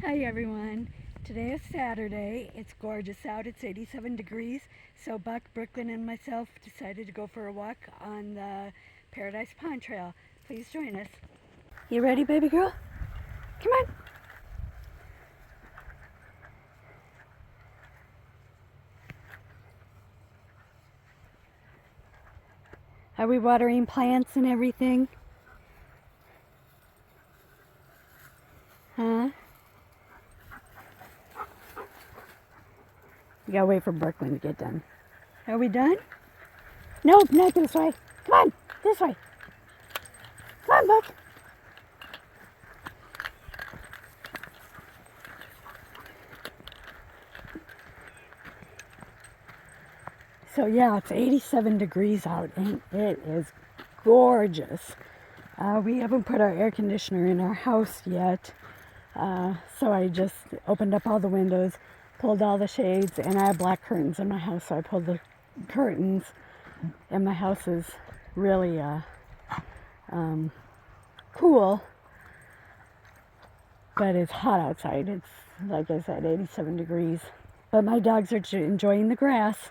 Hi everyone. Today is Saturday. It's gorgeous out. It's 87 degrees. So Buck, Brooklyn, and myself decided to go for a walk on the Paradise Pond Trail. Please join us. You ready, baby girl? Come on. Are we watering plants and everything? Huh? You gotta wait for Brooklyn to get done. Are we done? Nope, not this way. Come on, this way. Come on, Buck. So yeah, it's 87 degrees out and it is gorgeous. We haven't put our air conditioner in our house yet. So I just opened up all the windows, pulled all the shades, and I have black curtains in my house, so I pulled the curtains, and my house is really cool, but it's hot outside. It's, like I said, 87 degrees. But my dogs are enjoying the grass.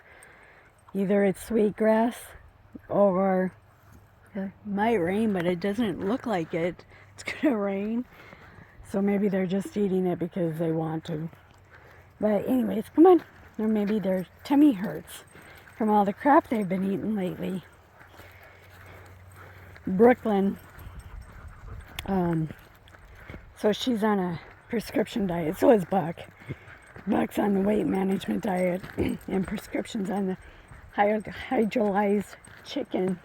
Either it's sweet grass or it might rain, but it doesn't look like it's gonna rain. So maybe they're just eating it because they want to. But anyways, come on. Or maybe their tummy hurts from all the crap they've been eating lately. Brooklyn, so she's on a prescription diet. So is Buck. Buck's on the weight management diet and prescriptions on the hydrolyzed chicken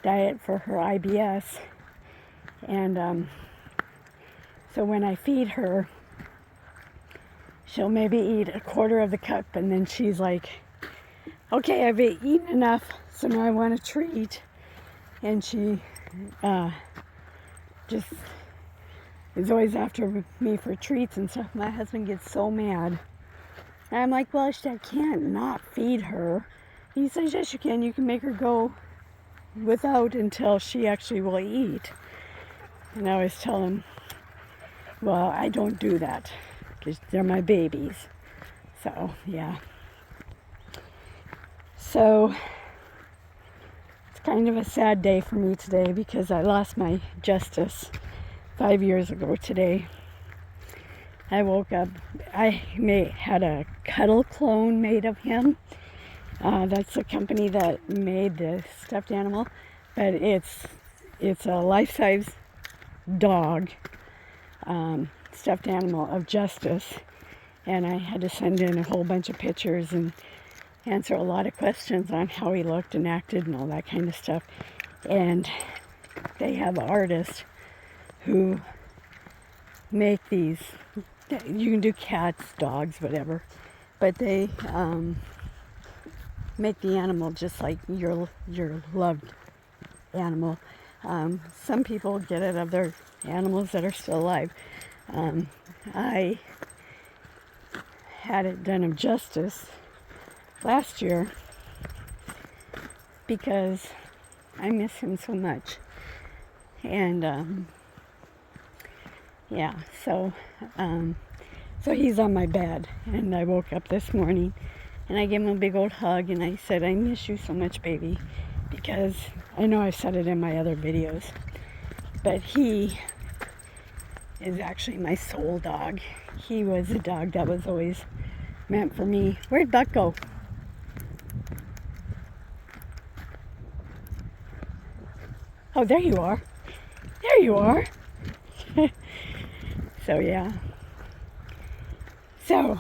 diet for her IBS. And so when I feed her, she'll maybe eat a quarter of the cup, and then she's like, okay, I've eaten enough, so now I want a treat. And she just is always after me for treats and stuff. My husband gets so mad. And I'm like, well, I can't not feed her. He says, yes, you can. You can make her go without until she actually will eat. And I always tell him, well, I don't do that because they're my babies. So, yeah. So, it's kind of a sad day for me today because I lost my Justice 5 years ago today. I woke up, I had a cuddle clone made of him. That's the company that made the stuffed animal, but it's a life-size dog, stuffed animal of Justice, and I had to send in a whole bunch of pictures and answer a lot of questions on how he looked and acted and all that kind of stuff. And they have artists who make these. You can do cats, dogs, whatever, but they make the animal just like your loved animal. Some people get it of their animals that are still alive. I had it done of Justice last year because I miss him so much. And yeah, so he's on my bed, and I woke up this morning and I gave him a big old hug and I said, I miss you so much, baby, because I know I've said it in my other videos, but he is actually my soul dog. He was a dog that was always meant for me. Where'd Buck go? Oh, there you are. There you are. So yeah. So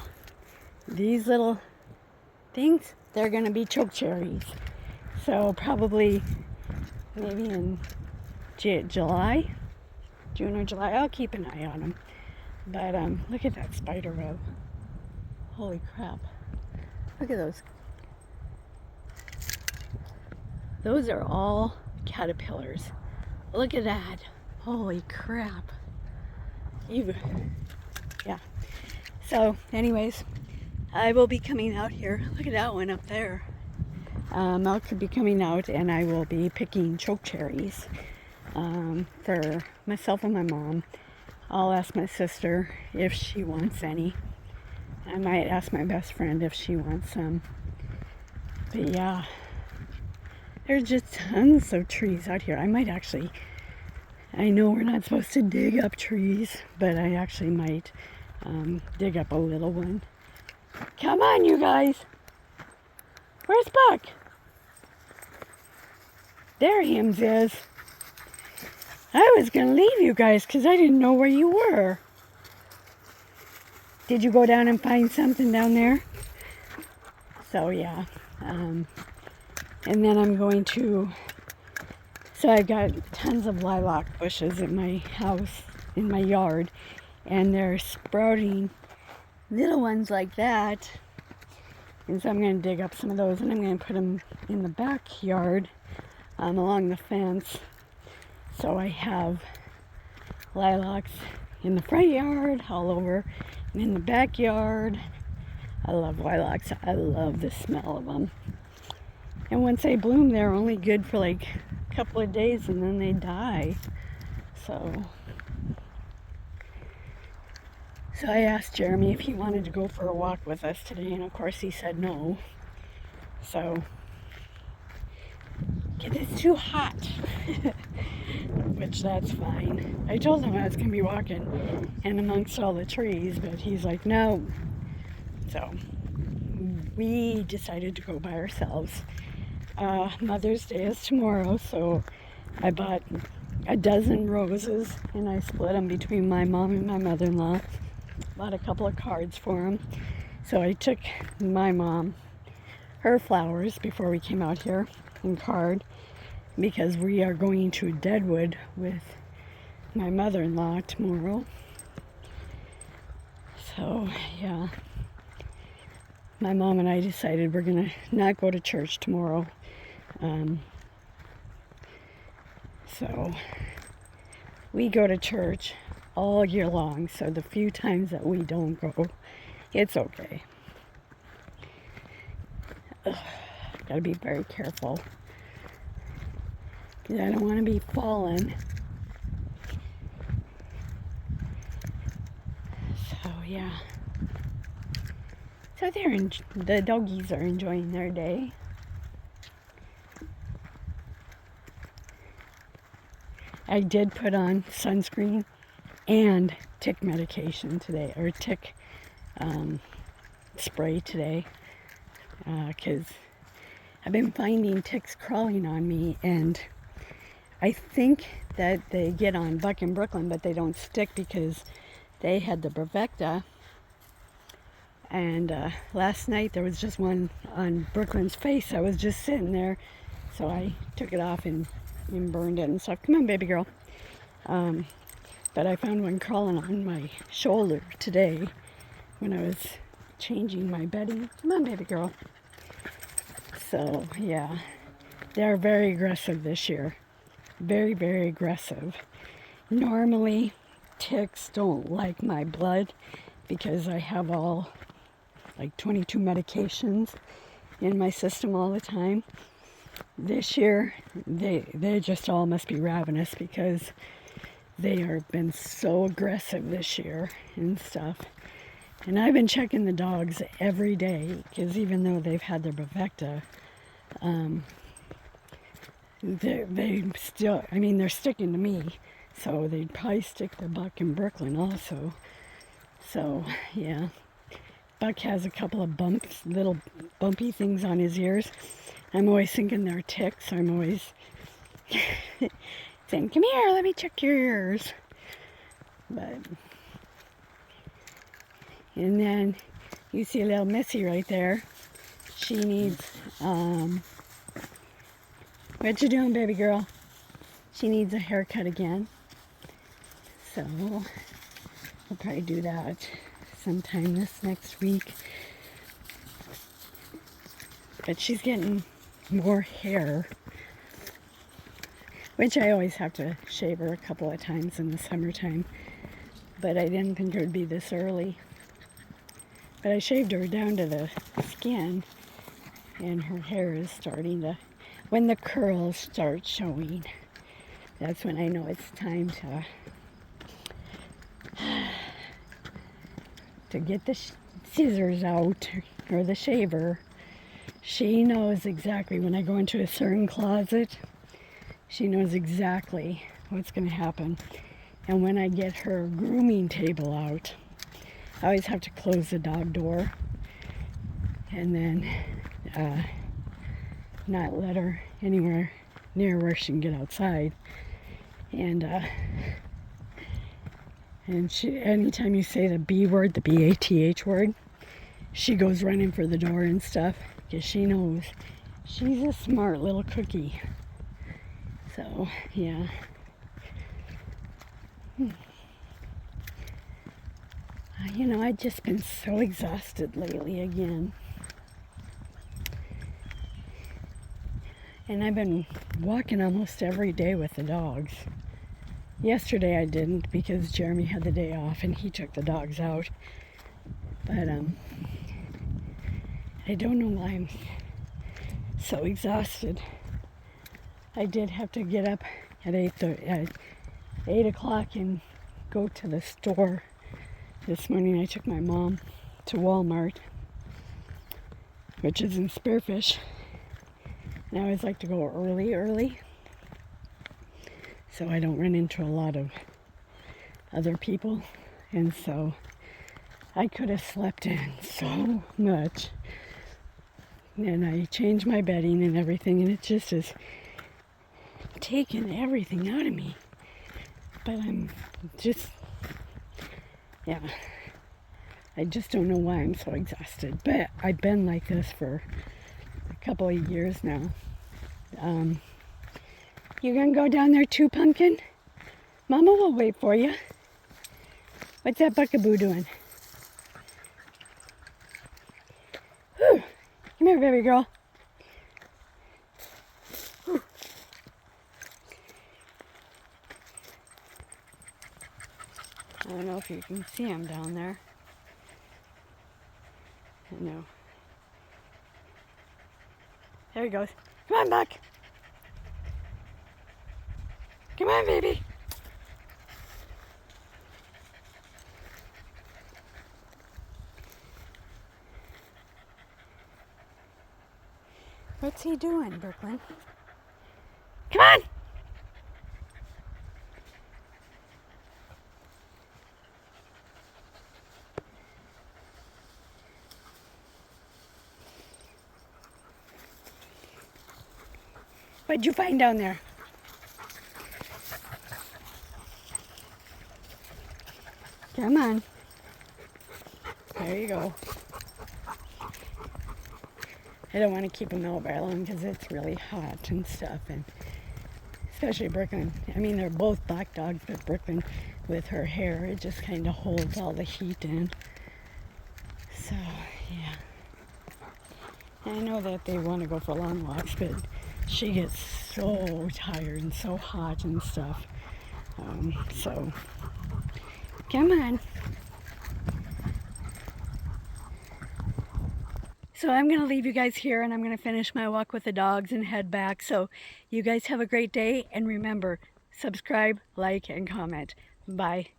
these little things, they're gonna be choke cherries. So probably maybe in July, June or July, I'll keep an eye on them. But look at that spider web. Holy crap. Look at those. Those are all caterpillars. Look at that. Holy crap. Yeah. So anyways, I will be coming out here. Look at that one up there. I could be coming out and I will be picking choke cherries for myself and my mom. I'll ask my sister if she wants any. I might ask my best friend if she wants some. But yeah, there's just tons of trees out here. I might actually, I know we're not supposed to dig up trees, but I actually might dig up a little one. Come on, you guys. Where's Buck? There Hims is. I was going to leave you guys because I didn't know where you were. Did you go down and find something down there? So yeah. And then I'm going to... So I got tons of lilac bushes in my house, in my yard. And they're sprouting little ones like that. And so I'm going to dig up some of those and I'm going to put them in the backyard along the fence. So I have lilacs in the front yard, all over, and in the backyard. I love lilacs. I love the smell of them. And once they bloom, they're only good for like a couple of days and then they die. So I asked Jeremy if he wanted to go for a walk with us today, and of course he said no. So, because it's too hot. Which that's fine. I told him I was going to be walking in amongst all the trees, but he's like, no. So, we decided to go by ourselves. Mother's Day is tomorrow, so I bought a dozen roses, and I split them between my mom and my mother-in-law. Bought a couple of cards for them. So I took my mom her flowers before we came out here in card, because we are going to Deadwood with my mother-in-law tomorrow. So yeah, my mom and I decided we're gonna not go to church tomorrow. So we go to church all year long, so the few times that we don't go, it's okay. Gotta be very careful. I don't want to be falling. So yeah. So the doggies are enjoying their day. I did put on sunscreen and tick medication today, or tick spray today, because I've been finding ticks crawling on me, and I think that they get on Buck and Brooklyn, but they don't stick because they had the Bravecta. And last night there was just one on Brooklyn's face. I was just sitting there, so I took it off and burned it and stuff. Come on, baby girl. But I found one crawling on my shoulder today when I was changing my bedding. Come on, baby girl. So yeah, they're very aggressive this year. Very, very aggressive. Normally, ticks don't like my blood because I have all like 22 medications in my system all the time. This year, they just all must be ravenous because they have been so aggressive this year and stuff. And I've been checking the dogs every day because even though they've had their Bravecta, they still, I mean, they're sticking to me, so they'd probably stick to Buck and Brooklyn also. So yeah, Buck has a couple of bumps, little bumpy things on his ears. I'm always thinking they're ticks. I'm always saying, come here, let me check your ears. But, and then you see a little Missy right there. She needs, what you doing, baby girl? She needs a haircut again. So I'll probably do that sometime this next week. But she's getting more hair, which I always have to shave her a couple of times in the summertime. But I didn't think it would be this early. But I shaved her down to the skin, and her hair is starting to, when the curls start showing, that's when I know it's time to get the scissors out or the shaver, she knows exactly when I go into a certain closet, she knows exactly what's going to happen. And when I get her grooming table out, I always have to close the dog door and then not let her anywhere near where she can get outside. And she, anytime you say the B word, the B-A-T-H word, she goes running for the door and stuff because she knows she's a smart little cookie. So, yeah. You know, I've just been so exhausted lately again. And I've been walking almost every day with the dogs. Yesterday I didn't because Jeremy had the day off and he took the dogs out. But I don't know why I'm so exhausted. I did have to get up at 8 o'clock and go to the store. This morning I took my mom to Walmart, which is in Spearfish. And I always like to go early, so I don't run into a lot of other people. And so I could have slept in so much. And I changed my bedding and everything, and it just has taken everything out of me. But I'm just, yeah, I just don't know why I'm so exhausted. But I've been like this for a couple of years now. You gonna go down there too, Pumpkin? Mama will wait for you. What's that buckaboo doing? Whew. Come here, baby girl. Whew. I don't know if you can see him down there. I know. There he goes. Come on, Buck. Come on, baby. What's he doing, Brooklyn? Come on! What'd you find down there? Come on. There you go. I don't want to keep him out very long because it's really hot and stuff, and especially Brooklyn. I mean, they're both black dogs, but Brooklyn, with her hair, it just kind of holds all the heat in. So, yeah. I know that they want to go for long walks, but she gets so tired and so hot and stuff. So, come on. So I'm going to leave you guys here, and I'm going to finish my walk with the dogs and head back. So you guys have a great day, and remember, subscribe, like, and comment. Bye.